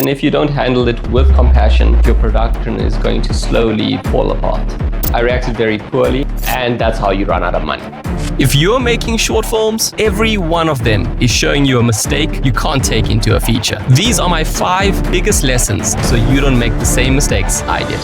And if you don't handle it with compassion, your production is going to slowly fall apart. I reacted very poorly, and that's how you run out of money. If you're making short films, every one of them is showing you a mistake you can't take into a feature. These are my 5 biggest lessons so you don't make the same mistakes I did.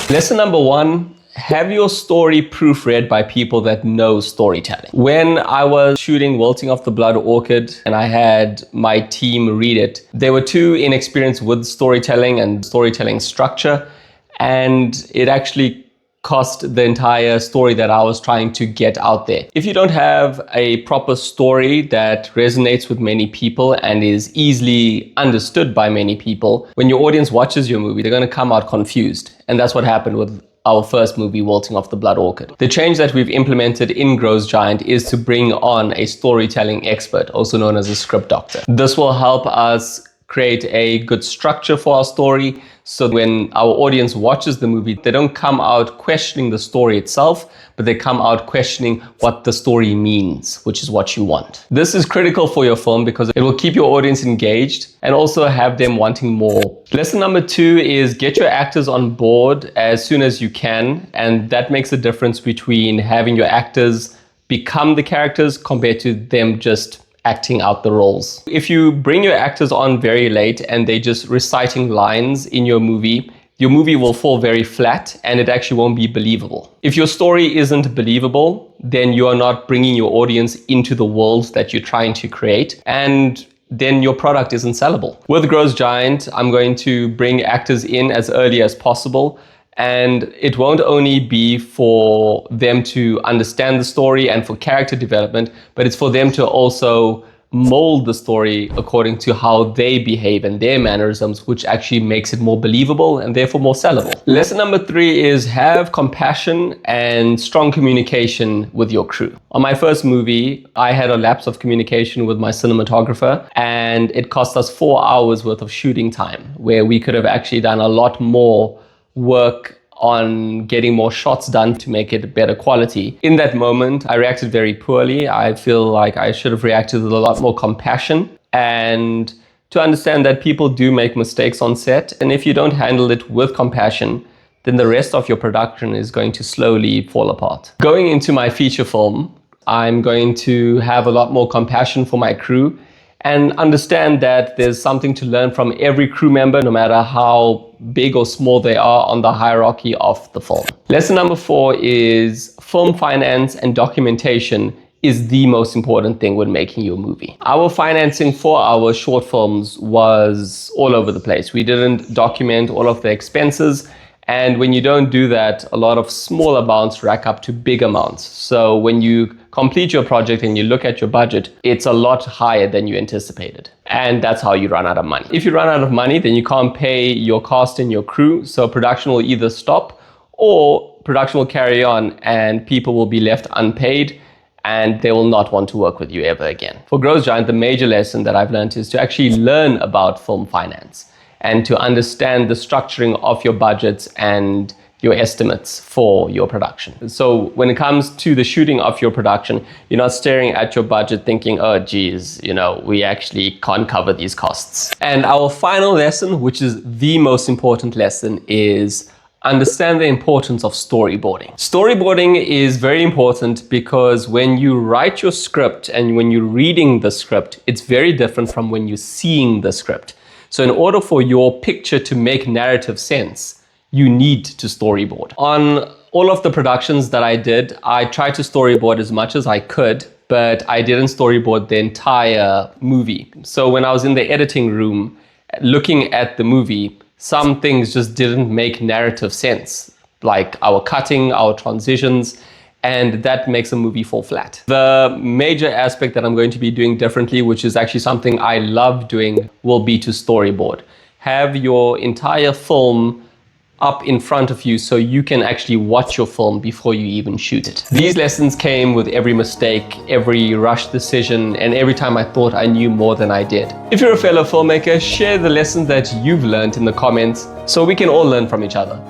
Lesson number 1. Have your story proofread by people that know storytelling. When I was shooting Wilting of the Blood Orchid and I had my team read it, they were too inexperienced with storytelling and storytelling structure, and it actually cost the entire story that I was trying to get out there. If you don't have a proper story that resonates with many people and is easily understood by many people, when your audience watches your movie, they're going to come out confused. And that's what happened with our first movie, Wilting of the Blood Orchid. The change that we've implemented in Grows Giant is to bring on a storytelling expert, also known as a script doctor. This will help us create a good structure for our story, so when our audience watches the movie, they don't come out questioning the story itself, but they come out questioning what the story means, which is what you want. This is critical for your film because it will keep your audience engaged and also have them wanting more. Lesson number 2 is get your actors on board as soon as you can, and that makes a difference between having your actors become the characters compared to them just acting out the roles. If you bring your actors on very late and they're just reciting lines in your movie will fall very flat and it actually won't be believable. If your story isn't believable, then you are not bringing your audience into the world that you're trying to create, and then your product isn't sellable. With Grows Giant, I'm going to bring actors in as early as possible. And it won't only be for them to understand the story and for character development, but it's for them to also mold the story according to how they behave and their mannerisms, which actually makes it more believable and therefore more sellable. Lesson number 3 is have compassion and strong communication with your crew. On my first movie, I had a lapse of communication with my cinematographer, and it cost us 4 hours worth of shooting time, where we could have actually done a lot more work on getting more shots done to make it better quality. In that moment, I reacted very poorly. I feel like I should have reacted with a lot more compassion and to understand that people do make mistakes on set. And if you don't handle it with compassion, then the rest of your production is going to slowly fall apart. Going into my feature film, I'm going to have a lot more compassion for my crew and understand that there's something to learn from every crew member, no matter how big or small they are on the hierarchy of the film. Lesson number 4 is film finance and documentation is the most important thing when making your movie. Our financing for our short films was all over the place. We didn't document all of the expenses. And when you don't do that, a lot of small amounts rack up to big amounts. So when you complete your project and you look at your budget, it's a lot higher than you anticipated. And that's how you run out of money. If you run out of money, then you can't pay your cast and your crew. So production will either stop or production will carry on and people will be left unpaid and they will not want to work with you ever again. For Grows Giant, the major lesson that I've learned is to actually learn about film finance and to understand the structuring of your budgets and your estimates for your production. So when it comes to the shooting of your production, you're not staring at your budget thinking, oh geez, we actually can't cover these costs. And our final lesson, which is the most important lesson, is understand the importance of storyboarding. Storyboarding is very important because when you write your script and when you're reading the script, it's very different from when you're seeing the script. So in order for your picture to make narrative sense, you need to storyboard. On all of the productions that I did, I tried to storyboard as much as I could, but I didn't storyboard the entire movie. So when I was in the editing room, looking at the movie, some things just didn't make narrative sense, like our cutting, our transitions, and that makes a movie fall flat. The major aspect that I'm going to be doing differently, which is actually something I love doing, will be to storyboard. Have your entire film up in front of you so you can actually watch your film before you even shoot it. These lessons came with every mistake, every rushed decision, and every time I thought I knew more than I did. If you're a fellow filmmaker, share the lessons that you've learned in the comments so we can all learn from each other.